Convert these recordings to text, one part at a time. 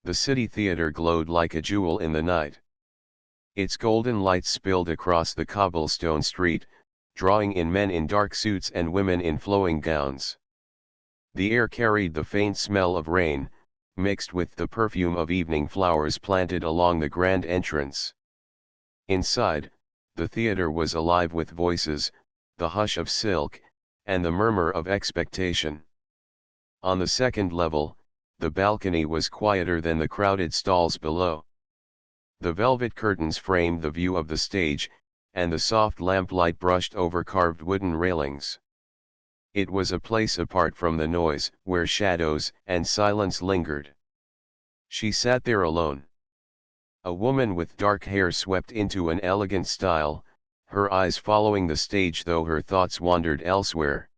The city theater glowed like a jewel in the night. Its golden lights spilled across the cobblestone street, drawing in men in dark suits and women in flowing gowns. The air carried the faint smell of rain, mixed with the perfume of evening flowers planted along the grand entrance. Inside, the theater was alive with voices, the hush of silk, and the murmur of expectation. On the second level, the balcony was quieter than the crowded stalls below. The velvet curtains framed the view of the stage, and the soft lamplight brushed over carved wooden railings. It was a place apart from the noise, where shadows and silence lingered. She sat there alone. A woman with dark hair swept into an elegant style, her eyes following the stage though her thoughts wandered elsewhere.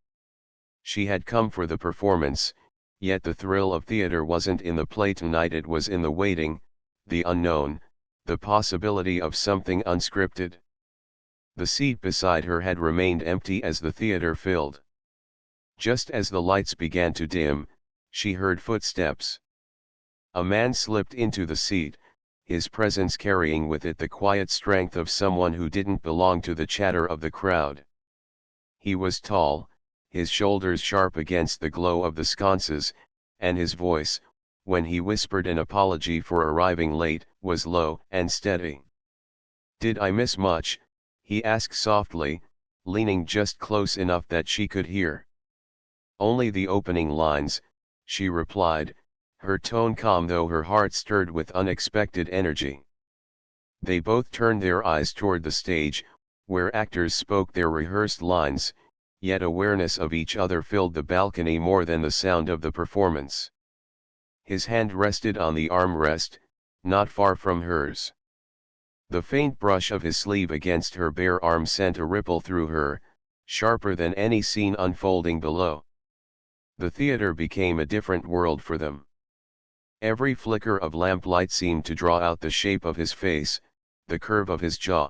She had come for the performance, yet the thrill of theater wasn't in the play tonight, it was in the waiting, the unknown, the possibility of something unscripted. The seat beside her had remained empty as the theater filled. Just as the lights began to dim, she heard footsteps. A man slipped into the seat, his presence carrying with it the quiet strength of someone who didn't belong to the chatter of the crowd. He was tall, his shoulders sharp against the glow of the sconces, and his voice, when he whispered an apology for arriving late, was low and steady. "Did I miss much?" he asked softly, leaning just close enough that she could hear. "Only the opening lines," she replied, her tone calm though her heart stirred with unexpected energy. They both turned their eyes toward the stage, where actors spoke their rehearsed lines, yet awareness of each other filled the balcony more than the sound of the performance. His hand rested on the armrest, not far from hers. The faint brush of his sleeve against her bare arm sent a ripple through her, sharper than any scene unfolding below. The theater became a different world for them. Every flicker of lamplight seemed to draw out the shape of his face, the curve of his jaw.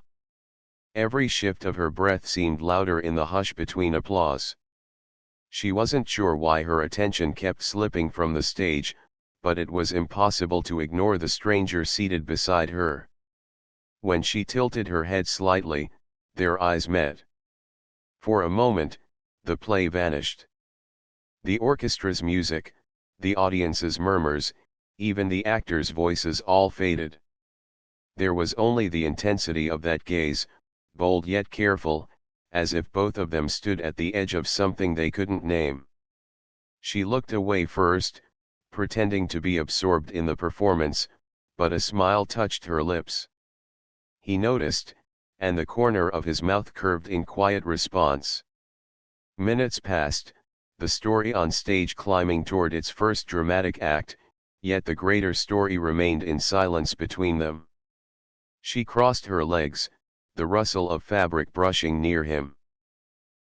Every shift of her breath seemed louder in the hush between applause. She wasn't sure why her attention kept slipping from the stage, but it was impossible to ignore the stranger seated beside her. When she tilted her head slightly, their eyes met. For a moment, the play vanished. The orchestra's music, the audience's murmurs, even the actors' voices all faded. There was only the intensity of that gaze, bold yet careful, as if both of them stood at the edge of something they couldn't name. She looked away first, pretending to be absorbed in the performance, but a smile touched her lips. He noticed, and the corner of his mouth curved in quiet response. Minutes passed, the story on stage climbing toward its first dramatic act, yet the greater story remained in silence between them. She crossed her legs, the rustle of fabric brushing near him.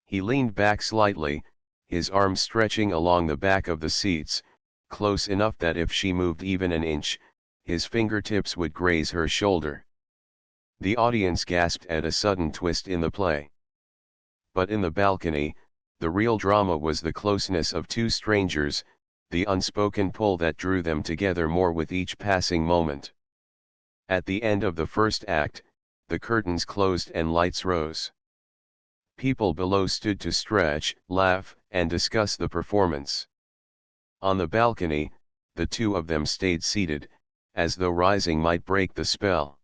He leaned back slightly, his arms stretching along the back of the seats, close enough that if she moved even an inch, his fingertips would graze her shoulder. The audience gasped at a sudden twist in the play. But in the balcony, the real drama was the closeness of two strangers, the unspoken pull that drew them together more with each passing moment. At the end of the first act, the curtains closed and lights rose. People below stood to stretch, laugh, and discuss the performance. On the balcony, the two of them stayed seated, as though rising might break the spell.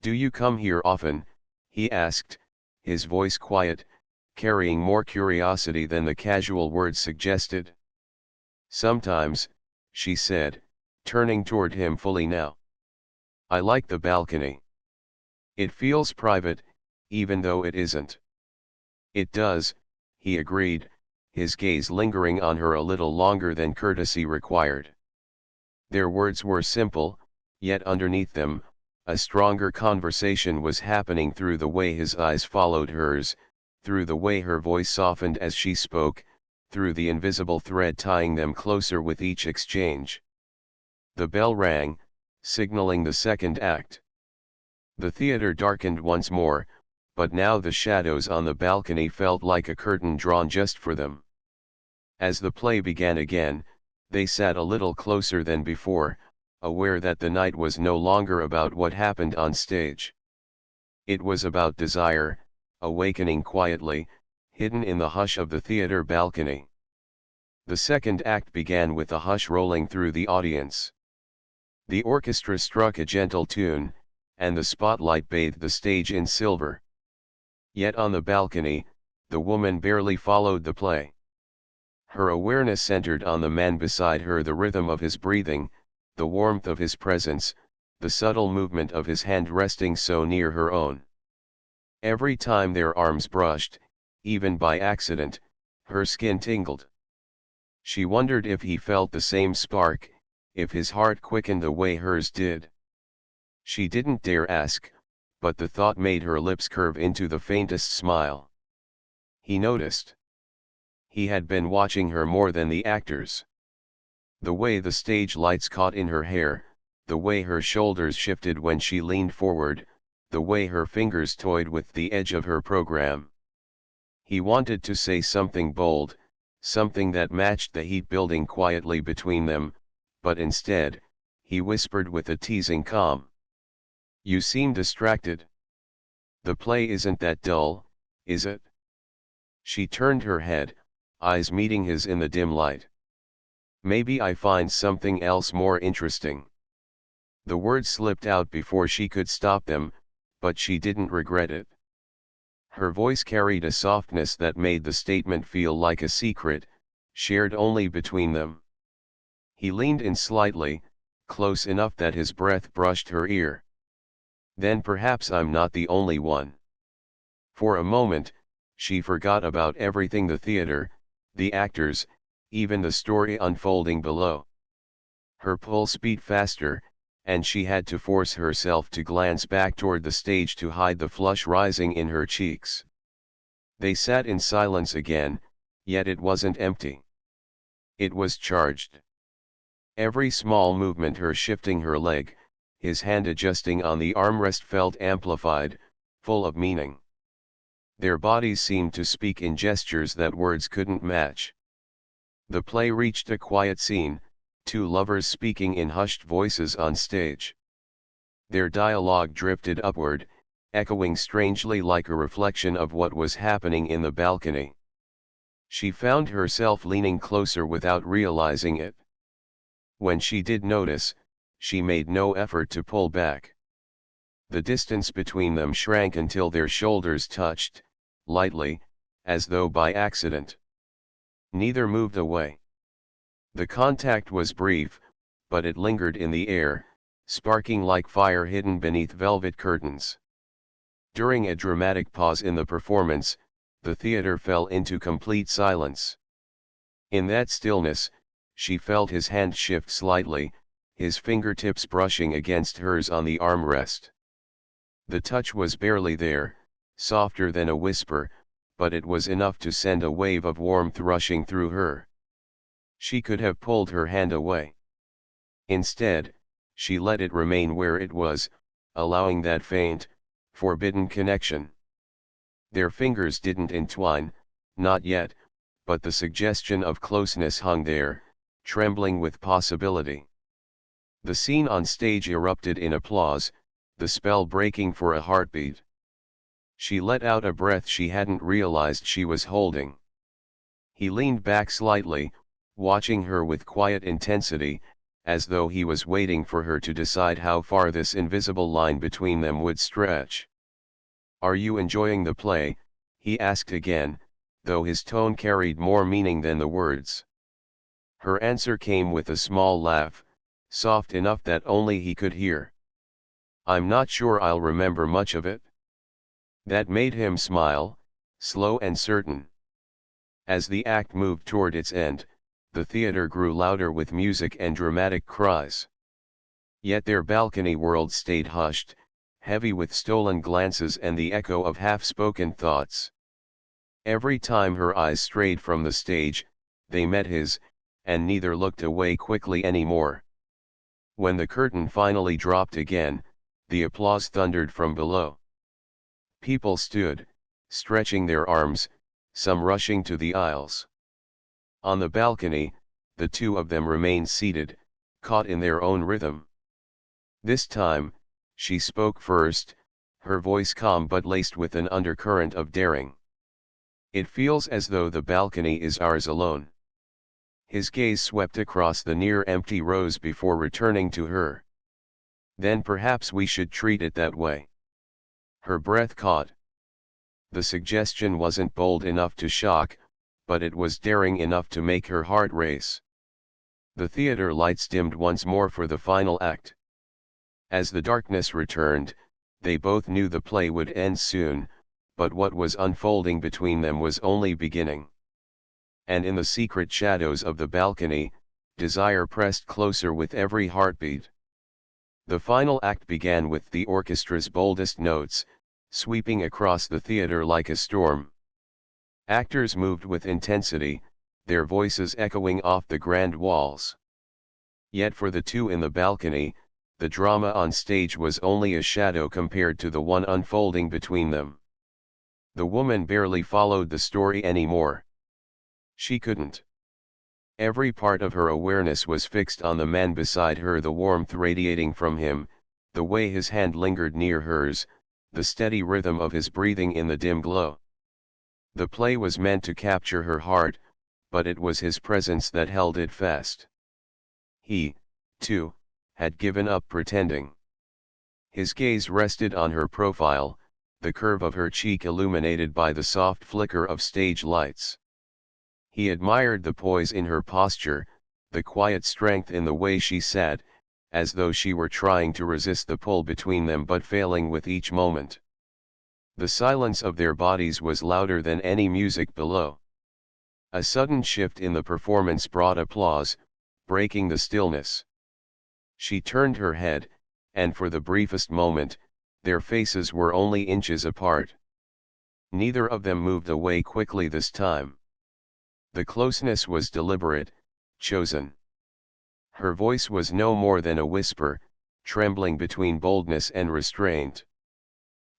"Do you come here often?" he asked, his voice quiet, carrying more curiosity than the casual words suggested. "Sometimes," she said, turning toward him fully now. "I like the balcony. It feels private, even though it isn't." "It does," he agreed, his gaze lingering on her a little longer than courtesy required. Their words were simple, yet underneath them, a stronger conversation was happening through the way his eyes followed hers, through the way her voice softened as she spoke, through the invisible thread tying them closer with each exchange. The bell rang, signaling the second act. The theater darkened once more, but now the shadows on the balcony felt like a curtain drawn just for them. As the play began again, they sat a little closer than before, aware that the night was no longer about what happened on stage. It was about desire, awakening quietly, hidden in the hush of the theater balcony. The second act began with a hush rolling through the audience. The orchestra struck a gentle tune, and the spotlight bathed the stage in silver. Yet on the balcony, the woman barely followed the play. Her awareness centered on the man beside her, the rhythm of his breathing, the warmth of his presence, the subtle movement of his hand resting so near her own. Every time their arms brushed, even by accident, her skin tingled. She wondered if he felt the same spark, if his heart quickened the way hers did. She didn't dare ask, but the thought made her lips curve into the faintest smile. He noticed. He had been watching her more than the actors. The way the stage lights caught in her hair, the way her shoulders shifted when she leaned forward, the way her fingers toyed with the edge of her program. He wanted to say something bold, something that matched the heat building quietly between them, but instead, he whispered with a teasing calm. "You seem distracted. The play isn't that dull, is it?" She turned her head, eyes meeting his in the dim light. "Maybe I find something else more interesting." The words slipped out before she could stop them, but she didn't regret it. Her voice carried a softness that made the statement feel like a secret, shared only between them. He leaned in slightly, close enough that his breath brushed her ear. "Then perhaps I'm not the only one." For a moment, she forgot about everything: the theater, the actors, even the story unfolding below. Her pulse beat faster, and she had to force herself to glance back toward the stage to hide the flush rising in her cheeks. They sat in silence again, yet it wasn't empty. It was charged. Every small movement, her shifting her leg, his hand adjusting on the armrest, felt amplified, full of meaning. Their bodies seemed to speak in gestures that words couldn't match. The play reached a quiet scene, two lovers speaking in hushed voices on stage. Their dialogue drifted upward, echoing strangely like a reflection of what was happening in the balcony. She found herself leaning closer without realizing it. When she did notice, she made no effort to pull back. The distance between them shrank until their shoulders touched, lightly, as though by accident. Neither moved away. The contact was brief, but it lingered in the air, sparking like fire hidden beneath velvet curtains. During a dramatic pause in the performance, the theater fell into complete silence. In that stillness, she felt his hand shift slightly, his fingertips brushing against hers on the armrest. The touch was barely there, softer than a whisper, but it was enough to send a wave of warmth rushing through her. She could have pulled her hand away. Instead, she let it remain where it was, allowing that faint, forbidden connection. Their fingers didn't entwine, not yet, but the suggestion of closeness hung there, trembling with possibility. The scene on stage erupted in applause, the spell breaking for a heartbeat. She let out a breath she hadn't realized she was holding. He leaned back slightly, watching her with quiet intensity, as though he was waiting for her to decide how far this invisible line between them would stretch. "Are you enjoying the play?" he asked again, though his tone carried more meaning than the words. Her answer came with a small laugh, soft enough that only he could hear. "I'm not sure I'll remember much of it." That made him smile, slow and certain. As the act moved toward its end, the theater grew louder with music and dramatic cries. Yet their balcony world stayed hushed, heavy with stolen glances and the echo of half-spoken thoughts. Every time her eyes strayed from the stage, they met his, and neither looked away quickly anymore. When the curtain finally dropped again, the applause thundered from below. People stood, stretching their arms, some rushing to the aisles. On the balcony, the two of them remained seated, caught in their own rhythm. This time, she spoke first, her voice calm but laced with an undercurrent of daring. "It feels as though the balcony is ours alone." His gaze swept across the near-empty rows before returning to her. "Then perhaps we should treat it that way." Her breath caught. The suggestion wasn't bold enough to shock, but it was daring enough to make her heart race. The theater lights dimmed once more for the final act. As the darkness returned, they both knew the play would end soon, but what was unfolding between them was only beginning. And in the secret shadows of the balcony, desire pressed closer with every heartbeat. The final act began with the orchestra's boldest notes, sweeping across the theater like a storm. Actors moved with intensity, their voices echoing off the grand walls. Yet for the two in the balcony, the drama on stage was only a shadow compared to the one unfolding between them. The woman barely followed the story anymore. She couldn't. Every part of her awareness was fixed on the man beside her, the warmth radiating from him, the way his hand lingered near hers, the steady rhythm of his breathing in the dim glow. The play was meant to capture her heart, but it was his presence that held it fast. He, too, had given up pretending. His gaze rested on her profile, the curve of her cheek illuminated by the soft flicker of stage lights. He admired the poise in her posture, the quiet strength in the way she sat, as though she were trying to resist the pull between them but failing with each moment. The silence of their bodies was louder than any music below. A sudden shift in the performance brought applause, breaking the stillness. She turned her head, and for the briefest moment, their faces were only inches apart. Neither of them moved away quickly this time. The closeness was deliberate, chosen. Her voice was no more than a whisper, trembling between boldness and restraint.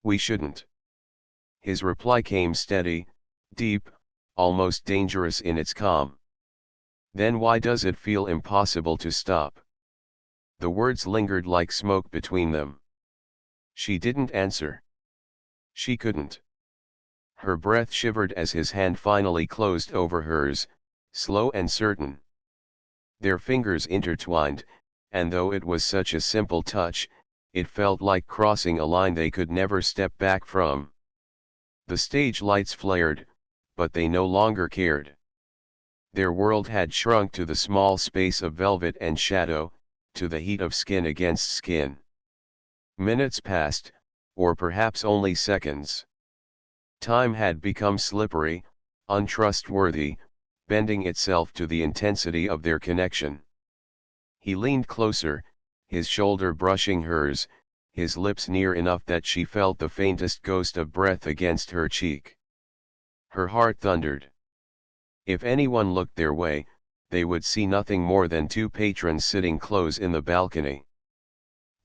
"We shouldn't." His reply came steady, deep, almost dangerous in its calm. "Then why does it feel impossible to stop?" The words lingered like smoke between them. She didn't answer. She couldn't. Her breath shivered as his hand finally closed over hers, slow and certain. Their fingers intertwined, and though it was such a simple touch, it felt like crossing a line they could never step back from. The stage lights flared, but they no longer cared. Their world had shrunk to the small space of velvet and shadow, to the heat of skin against skin. Minutes passed, or perhaps only seconds. Time had become slippery, untrustworthy, bending itself to the intensity of their connection. He leaned closer, his shoulder brushing hers, his lips near enough that she felt the faintest ghost of breath against her cheek. Her heart thundered. If anyone looked their way, they would see nothing more than two patrons sitting close in the balcony.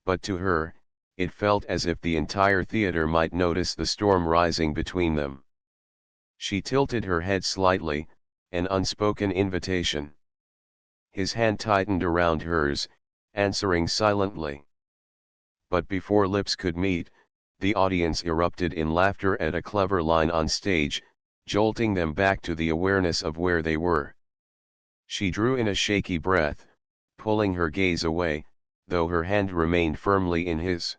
But to her, it felt as if the entire theater might notice the storm rising between them. She tilted her head slightly, an unspoken invitation. His hand tightened around hers, answering silently. But before lips could meet, the audience erupted in laughter at a clever line on stage, jolting them back to the awareness of where they were. She drew in a shaky breath, pulling her gaze away, though her hand remained firmly in his.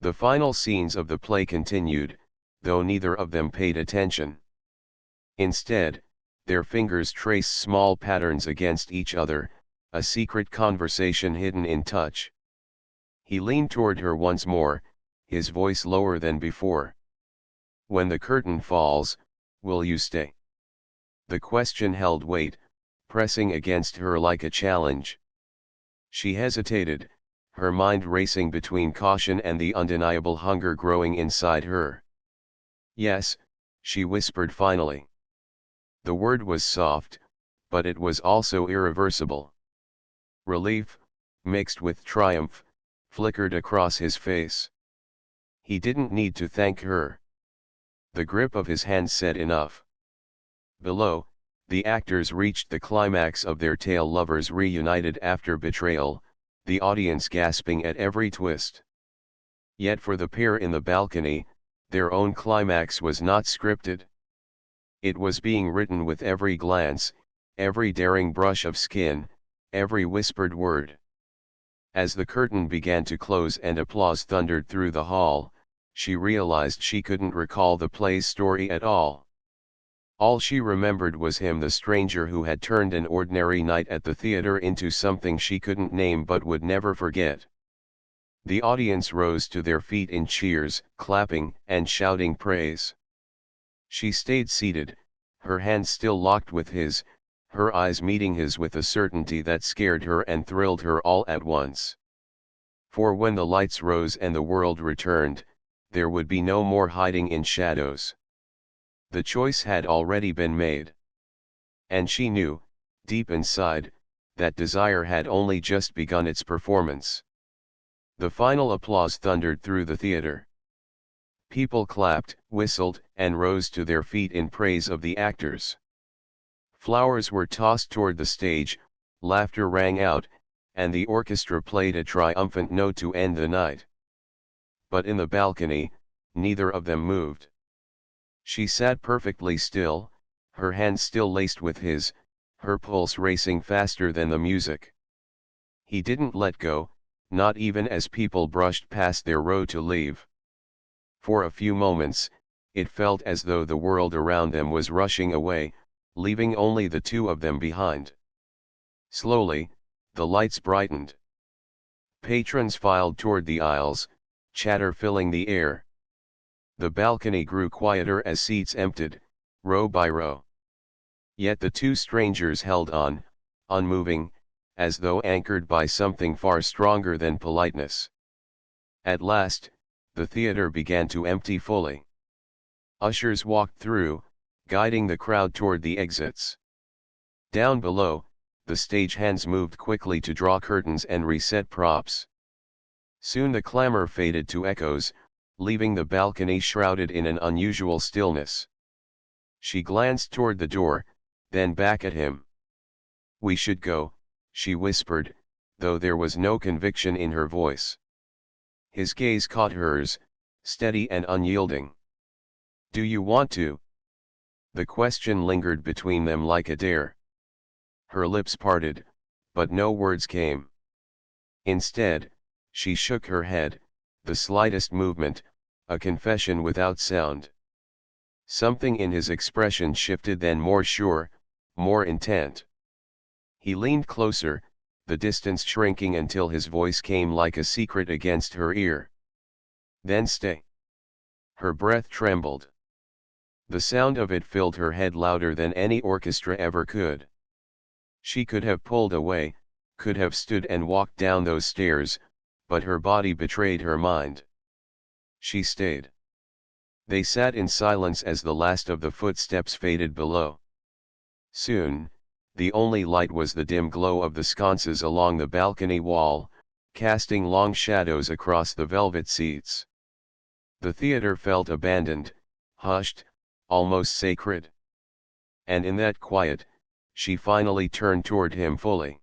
The final scenes of the play continued, though neither of them paid attention. Instead, their fingers traced small patterns against each other, a secret conversation hidden in touch. He leaned toward her once more, his voice lower than before. "When the curtain falls, will you stay?" The question held weight, pressing against her like a challenge. She hesitated, her mind racing between caution and the undeniable hunger growing inside her. "Yes," she whispered finally. The word was soft, but it was also irreversible. Relief, mixed with triumph, flickered across his face. He didn't need to thank her. The grip of his hand said enough. Below, the actors reached the climax of their tale, lovers reunited after betrayal, the audience gasping at every twist. Yet for the pair in the balcony, their own climax was not scripted. It was being written with every glance, every daring brush of skin, every whispered word. As the curtain began to close and applause thundered through the hall, she realized she couldn't recall the play's story at all. All she remembered was him, the stranger who had turned an ordinary night at the theater into something she couldn't name but would never forget. The audience rose to their feet in cheers, clapping, and shouting praise. She stayed seated, her hands still locked with his, her eyes meeting his with a certainty that scared her and thrilled her all at once. For when the lights rose and the world returned, there would be no more hiding in shadows. The choice had already been made. And she knew, deep inside, that desire had only just begun its performance. The final applause thundered through the theater. People clapped, whistled, and rose to their feet in praise of the actors. Flowers were tossed toward the stage, laughter rang out, and the orchestra played a triumphant note to end the night. But in the balcony, neither of them moved. She sat perfectly still, her hands still laced with his, her pulse racing faster than the music. He didn't let go, not even as people brushed past their row to leave. For a few moments, it felt as though the world around them was rushing away, leaving only the two of them behind. Slowly, the lights brightened. Patrons filed toward the aisles, chatter filling the air. The balcony grew quieter as seats emptied, row by row. Yet the two strangers held on, unmoving, as though anchored by something far stronger than politeness. At last, the theater began to empty fully. Ushers walked through, guiding the crowd toward the exits. Down below, the stagehands moved quickly to draw curtains and reset props. Soon the clamor faded to echoes, leaving the balcony shrouded in an unusual stillness. She glanced toward the door, then back at him. "We should go," she whispered, though there was no conviction in her voice. His gaze caught hers, steady and unyielding. "Do you want to?" The question lingered between them like a dare. Her lips parted, but no words came. Instead, she shook her head, the slightest movement, a confession without sound. Something in his expression shifted, then more sure, more intent. He leaned closer, the distance shrinking until his voice came like a secret against her ear. "Then stay." Her breath trembled. The sound of it filled her head louder than any orchestra ever could. She could have pulled away, could have stood and walked down those stairs, but her body betrayed her mind. She stayed. They sat in silence as the last of the footsteps faded below. Soon, the only light was the dim glow of the sconces along the balcony wall, casting long shadows across the velvet seats. The theater felt abandoned, hushed, almost sacred. And in that quiet, she finally turned toward him fully.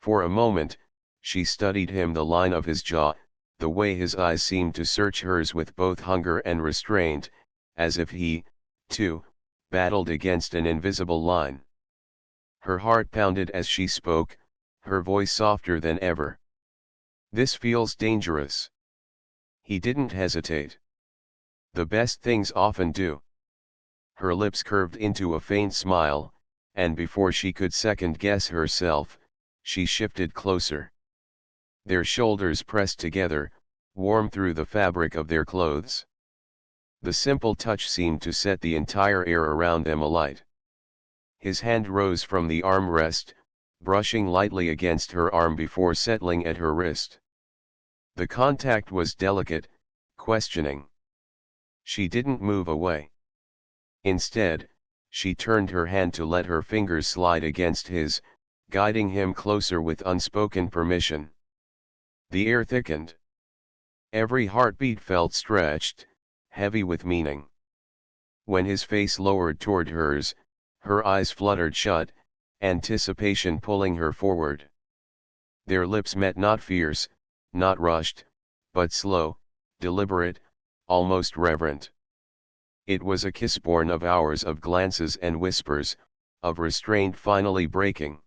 For a moment, she studied him, the line of his jaw, the way his eyes seemed to search hers with both hunger and restraint, as if he, too, battled against an invisible line. Her heart pounded as she spoke, her voice softer than ever. "This feels dangerous." He didn't hesitate. "The best things often do." Her lips curved into a faint smile, and before she could second-guess herself, she shifted closer. Their shoulders pressed together, warm through the fabric of their clothes. The simple touch seemed to set the entire air around them alight. His hand rose from the armrest, brushing lightly against her arm before settling at her wrist. The contact was delicate, questioning. She didn't move away. Instead, she turned her hand to let her fingers slide against his, guiding him closer with unspoken permission. The air thickened. Every heartbeat felt stretched, heavy with meaning. When his face lowered toward hers, her eyes fluttered shut, anticipation pulling her forward. Their lips met, not fierce, not rushed, but slow, deliberate, almost reverent. It was a kiss born of hours of glances and whispers, of restraint finally breaking.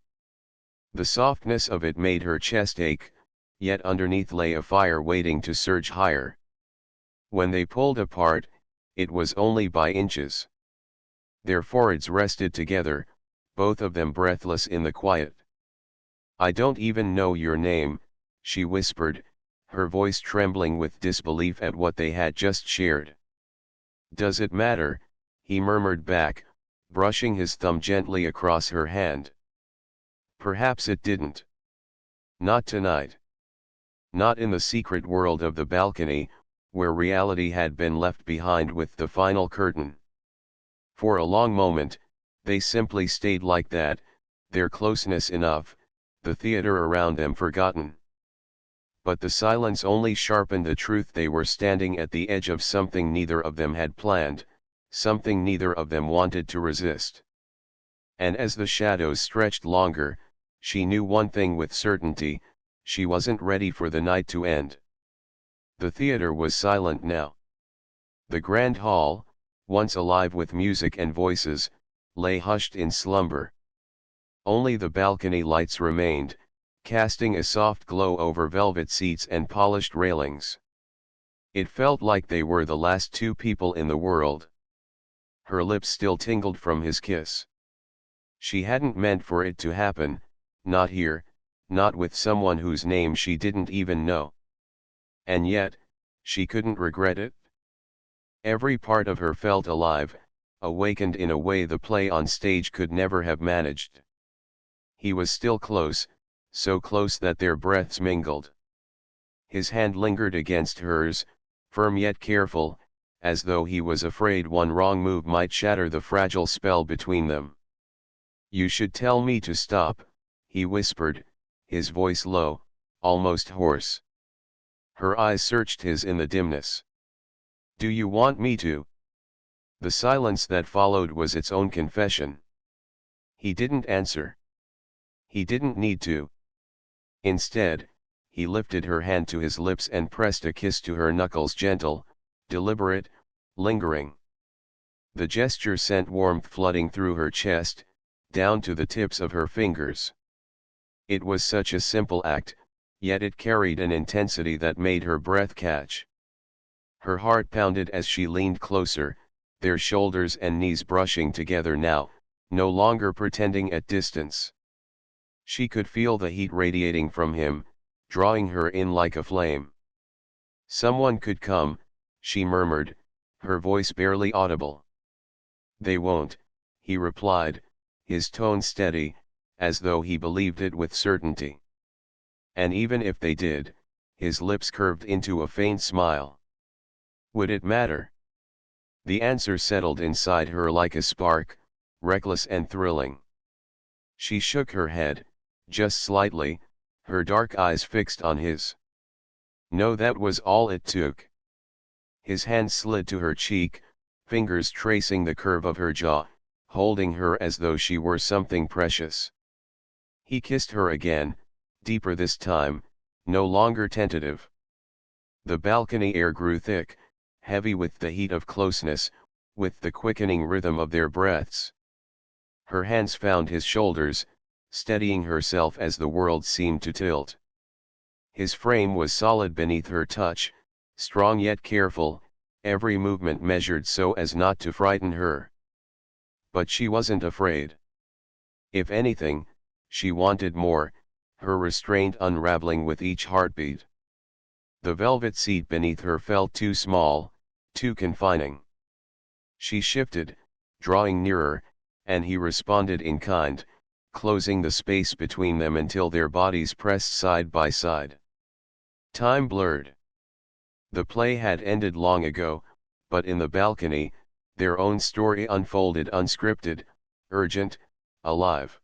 The softness of it made her chest ache, yet underneath lay a fire waiting to surge higher. When they pulled apart, it was only by inches. Their foreheads rested together, both of them breathless in the quiet. "I don't even know your name," she whispered, her voice trembling with disbelief at what they had just shared. "Does it matter?" he murmured back, brushing his thumb gently across her hand. Perhaps it didn't. Not tonight. Not in the secret world of the balcony, where reality had been left behind with the final curtain. For a long moment, they simply stayed like that, their closeness enough, the theater around them forgotten. But the silence only sharpened the truth: they were standing at the edge of something neither of them had planned, something neither of them wanted to resist. And as the shadows stretched longer, she knew one thing with certainty: she wasn't ready for the night to end. The theater was silent now. The grand hall, once alive with music and voices, lay hushed in slumber. Only the balcony lights remained, casting a soft glow over velvet seats and polished railings. It felt like they were the last two people in the world. Her lips still tingled from his kiss. She hadn't meant for it to happen, not here, not with someone whose name she didn't even know. And yet, she couldn't regret it. Every part of her felt alive, awakened in a way the play on stage could never have managed. He was still close, so close that their breaths mingled. His hand lingered against hers, firm yet careful, as though he was afraid one wrong move might shatter the fragile spell between them. "You should tell me to stop," he whispered, his voice low, almost hoarse. Her eyes searched his in the dimness. "Do you want me to?" The silence that followed was its own confession. He didn't answer. He didn't need to. Instead, he lifted her hand to his lips and pressed a kiss to her knuckles, gentle, deliberate, lingering. The gesture sent warmth flooding through her chest, down to the tips of her fingers. It was such a simple act, yet it carried an intensity that made her breath catch. Her heart pounded as she leaned closer, their shoulders and knees brushing together now, no longer pretending at distance. She could feel the heat radiating from him, drawing her in like a flame. "Someone could come," she murmured, her voice barely audible. "They won't," he replied, his tone steady, as though he believed it with certainty. "And even if they did," his lips curved into a faint smile. "Would it matter?" The answer settled inside her like a spark, reckless and thrilling. She shook her head, just slightly, her dark eyes fixed on his. No, that was all it took. His hand slid to her cheek, fingers tracing the curve of her jaw, holding her as though she were something precious. He kissed her again, deeper this time, no longer tentative. The balcony air grew thick, heavy with the heat of closeness, with the quickening rhythm of their breaths. Her hands found his shoulders, steadying herself as the world seemed to tilt. His frame was solid beneath her touch, strong yet careful, every movement measured so as not to frighten her. But she wasn't afraid. If anything, she wanted more, her restraint unraveling with each heartbeat. The velvet seat beneath her felt too small, too confining. She shifted, drawing nearer, and he responded in kind, closing the space between them until their bodies pressed side by side. Time blurred. The play had ended long ago, but in the balcony, their own story unfolded unscripted, urgent, alive.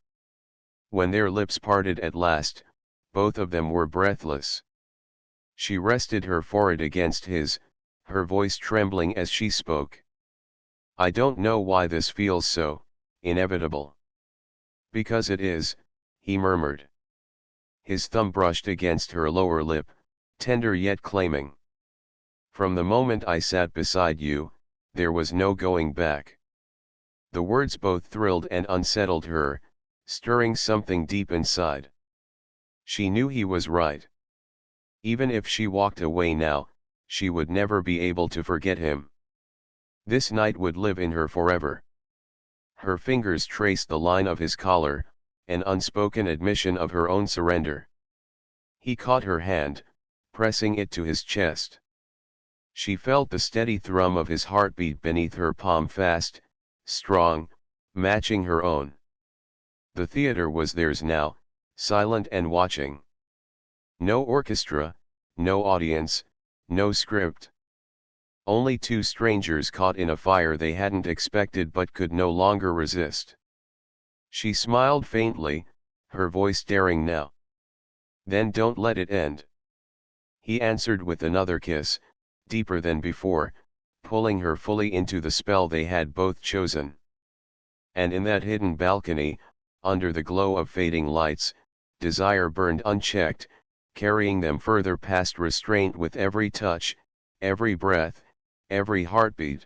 When their lips parted at last, both of them were breathless. She rested her forehead against his, her voice trembling as she spoke. "I don't know why this feels so inevitable." "Because it is," he murmured. His thumb brushed against her lower lip, tender yet claiming. From the moment I sat beside you, there was no going back. The words both thrilled and unsettled her, stirring something deep inside. She knew he was right. Even if she walked away now, she would never be able to forget him. This night would live in her forever. Her fingers traced the line of his collar, an unspoken admission of her own surrender. He caught her hand, pressing it to his chest. She felt the steady thrum of his heartbeat beneath her palm, fast, strong, matching her own. The theater was theirs now, silent and watching. No orchestra, no audience, no script. Only two strangers caught in a fire they hadn't expected but could no longer resist. She smiled faintly, her voice daring now. Then don't let it end. He answered with another kiss, deeper than before, pulling her fully into the spell they had both chosen. And in that hidden balcony, under the glow of fading lights, desire burned unchecked, carrying them further past restraint with every touch, every breath, every heartbeat.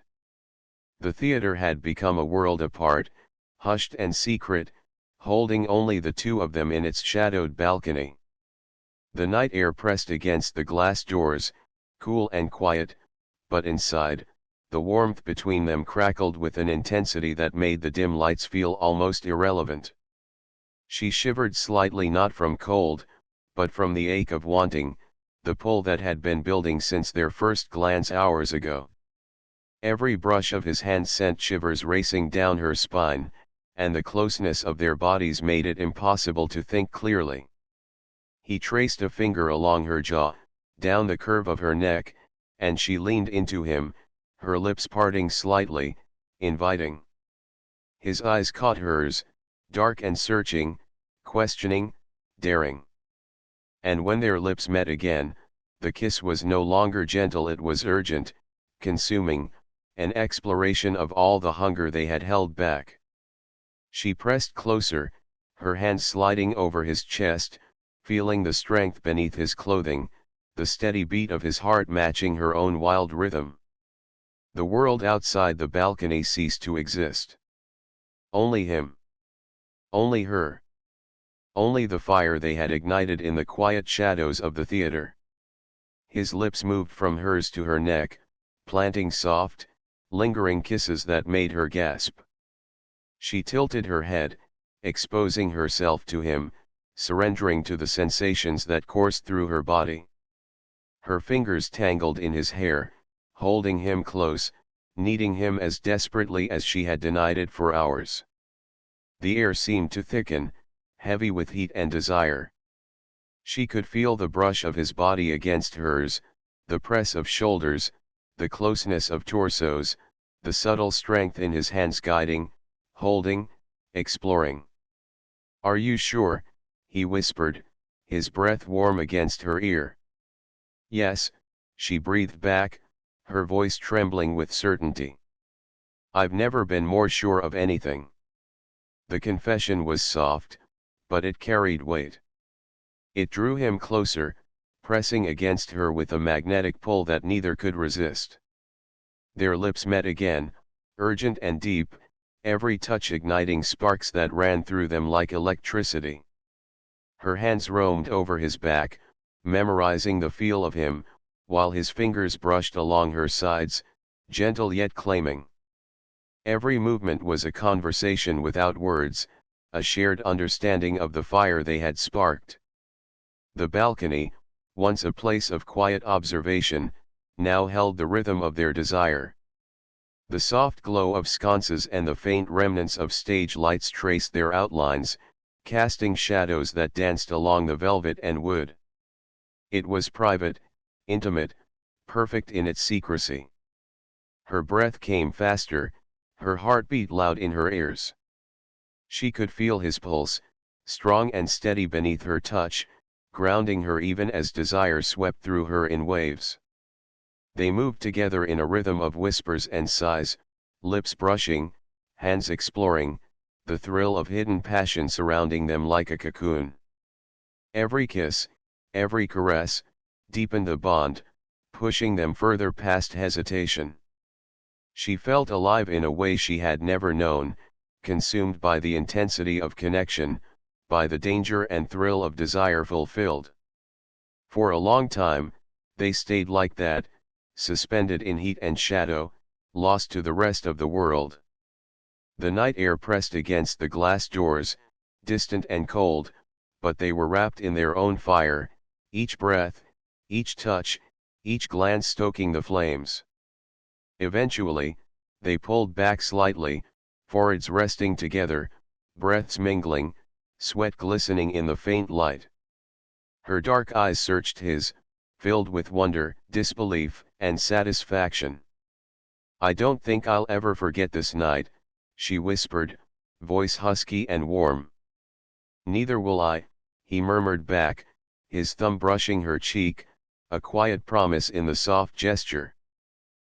The theater had become a world apart, hushed and secret, holding only the two of them in its shadowed balcony. The night air pressed against the glass doors, cool and quiet, but inside, the warmth between them crackled with an intensity that made the dim lights feel almost irrelevant. She shivered slightly, not from cold, but from the ache of wanting, the pull that had been building since their first glance hours ago. Every brush of his hand sent shivers racing down her spine, and the closeness of their bodies made it impossible to think clearly. He traced a finger along her jaw, down the curve of her neck, and she leaned into him, her lips parting slightly, inviting. His eyes caught hers, dark and searching, questioning, daring. And when their lips met again, the kiss was no longer gentle, it was urgent, consuming, an exploration of all the hunger they had held back. She pressed closer, her hands sliding over his chest, feeling the strength beneath his clothing, the steady beat of his heart matching her own wild rhythm. The world outside the balcony ceased to exist. Only him. Only her. Only the fire they had ignited in the quiet shadows of the theater. His lips moved from hers to her neck, planting soft, lingering kisses that made her gasp. She tilted her head, exposing herself to him, surrendering to the sensations that coursed through her body. Her fingers tangled in his hair, holding him close, needing him as desperately as she had denied it for hours. The air seemed to thicken, heavy with heat and desire. She could feel the brush of his body against hers, the press of shoulders, the closeness of torsos, the subtle strength in his hands guiding, holding, exploring. "Are you sure?" he whispered, his breath warm against her ear. "Yes," she breathed back, her voice trembling with certainty. "I've never been more sure of anything." The confession was soft, but it carried weight. It drew him closer, pressing against her with a magnetic pull that neither could resist. Their lips met again, urgent and deep, every touch igniting sparks that ran through them like electricity. Her hands roamed over his back, memorizing the feel of him, while his fingers brushed along her sides, gentle yet claiming. Every movement was a conversation without words, a shared understanding of the fire they had sparked. The balcony, once a place of quiet observation, now held the rhythm of their desire. The soft glow of sconces and the faint remnants of stage lights traced their outlines, casting shadows that danced along the velvet and wood. It was private, intimate, perfect in its secrecy. Her breath came faster, her heart beat loud in her ears. She could feel his pulse, strong and steady beneath her touch, grounding her even as desire swept through her in waves. They moved together in a rhythm of whispers and sighs, lips brushing, hands exploring, the thrill of hidden passion surrounding them like a cocoon. Every kiss, every caress, deepened the bond, pushing them further past hesitation. She felt alive in a way she had never known, consumed by the intensity of connection, by the danger and thrill of desire fulfilled. For a long time, they stayed like that, suspended in heat and shadow, lost to the rest of the world. The night air pressed against the glass doors, distant and cold, but they were wrapped in their own fire, each breath, each touch, each glance stoking the flames. Eventually, they pulled back slightly, foreheads resting together, breaths mingling, sweat glistening in the faint light. Her dark eyes searched his, filled with wonder, disbelief, and satisfaction. "I don't think I'll ever forget this night," she whispered, voice husky and warm. "Neither will I," he murmured back, his thumb brushing her cheek, a quiet promise in the soft gesture.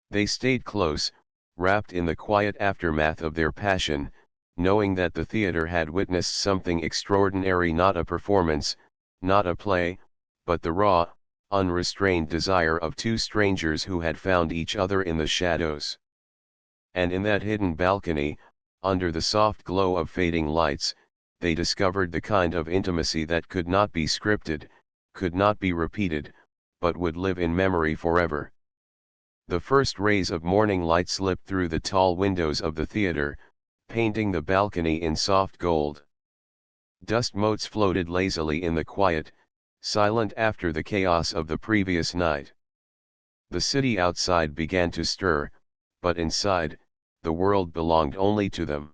They stayed close, wrapped in the quiet aftermath of their passion, knowing that the theater had witnessed something extraordinary, not a performance, not a play, but the raw, unrestrained desire of two strangers who had found each other in the shadows. And in that hidden balcony, under the soft glow of fading lights, they discovered the kind of intimacy that could not be scripted, could not be repeated, but would live in memory forever. The first rays of morning light slipped through the tall windows of the theater, painting the balcony in soft gold. Dust motes floated lazily in the quiet, silent after the chaos of the previous night. The city outside began to stir, but inside, the world belonged only to them.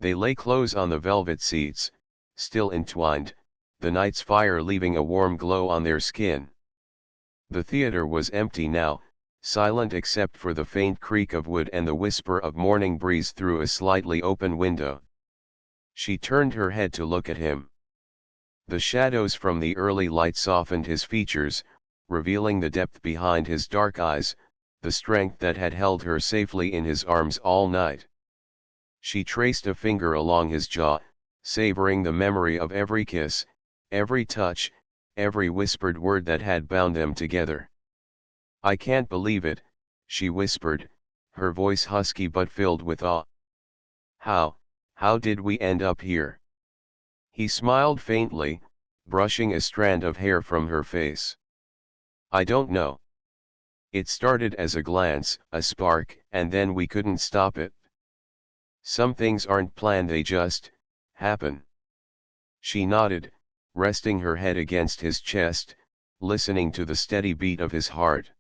They lay close on the velvet seats, still entwined, the night's fire leaving a warm glow on their skin. The theater was empty now, silent except for the faint creak of wood and the whisper of morning breeze through a slightly open window. She turned her head to look at him. The shadows from the early light softened his features, revealing the depth behind his dark eyes, the strength that had held her safely in his arms all night. She traced a finger along his jaw, savoring the memory of every kiss, every touch, every whispered word that had bound them together. "I can't believe it," she whispered, her voice husky but filled with awe. How did we end up here?" He smiled faintly, brushing a strand of hair from her face. "I don't know. It started as a glance, a spark, and then we couldn't stop it. Some things aren't planned, they just happen." She nodded, resting her head against his chest, listening to the steady beat of his heart.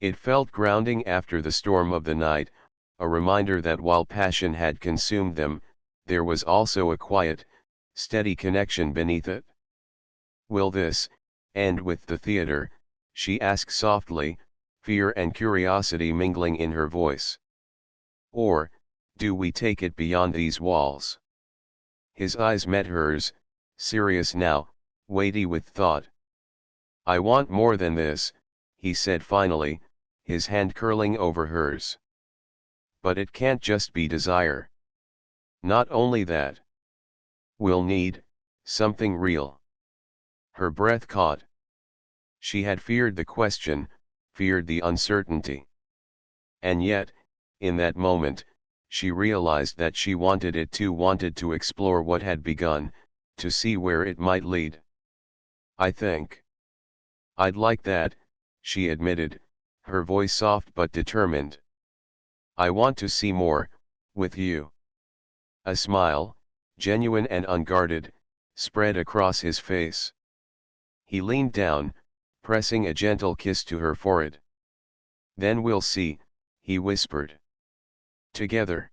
It felt grounding after the storm of the night, a reminder that while passion had consumed them, there was also a quiet, steady connection beneath it. "Will this end with the theater?" she asked softly, fear and curiosity mingling in her voice. "Or, do we take it beyond these walls?" His eyes met hers, serious now, weighty with thought. "I want more than this," he said finally, his hand curling over hers. "But it can't just be desire. Not only that. We'll need something real." Her breath caught. She had feared the question, feared the uncertainty. And yet, in that moment, she realized that she wanted it too, wanted to explore what had begun, to see where it might lead. "I think I'd like that," she admitted, her voice soft but determined. "I want to see more, with you." A smile, genuine and unguarded, spread across his face. He leaned down, pressing a gentle kiss to her forehead. "Then we'll see," he whispered. "Together."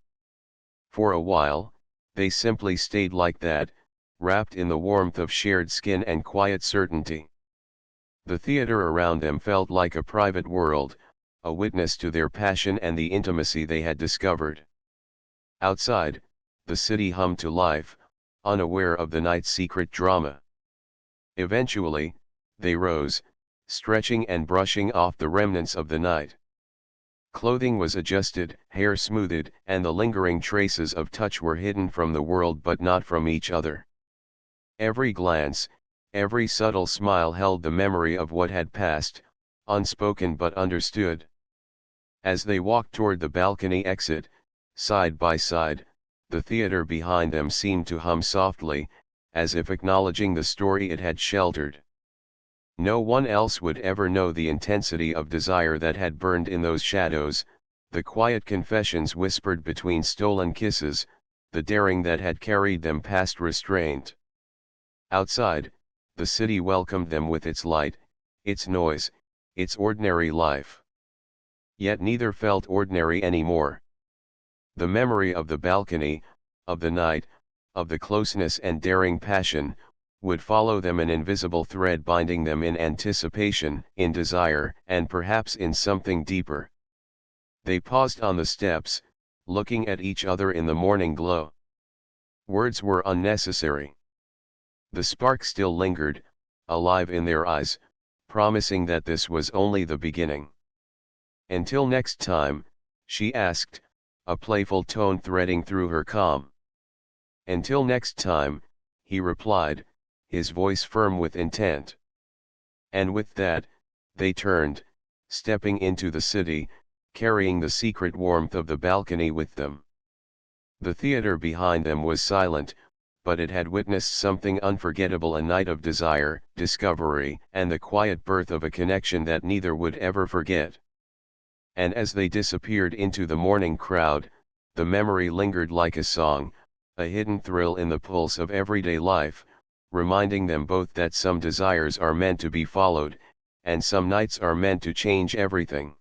For a while, they simply stayed like that, wrapped in the warmth of shared skin and quiet certainty. The theater around them felt like a private world, a witness to their passion and the intimacy they had discovered. Outside, the city hummed to life, unaware of the night's secret drama. Eventually, they rose, stretching and brushing off the remnants of the night. Clothing was adjusted, hair smoothed, and the lingering traces of touch were hidden from the world but not from each other. Every glance, Every subtle smile held the memory of what had passed, unspoken but understood. As they walked toward the balcony exit, side by side, the theater behind them seemed to hum softly, as if acknowledging the story it had sheltered. No one else would ever know the intensity of desire that had burned in those shadows, the quiet confessions whispered between stolen kisses, the daring that had carried them past restraint. Outside, the city welcomed them with its light, its noise, its ordinary life. Yet neither felt ordinary anymore. The memory of the balcony, of the night, of the closeness and daring passion, would follow them, an invisible thread binding them in anticipation, in desire, and perhaps in something deeper. They paused on the steps, looking at each other in the morning glow. Words were unnecessary. The spark still lingered, alive in their eyes, promising that this was only the beginning. "Until next time," she asked, a playful tone threading through her calm. "Until next time," he replied, his voice firm with intent. And with that, they turned, stepping into the city, carrying the secret warmth of the balcony with them. The theater behind them was silent, but it had witnessed something unforgettable, a night of desire, discovery, and the quiet birth of a connection that neither would ever forget. And as they disappeared into the morning crowd, the memory lingered like a song, a hidden thrill in the pulse of everyday life, reminding them both that some desires are meant to be followed, and some nights are meant to change everything.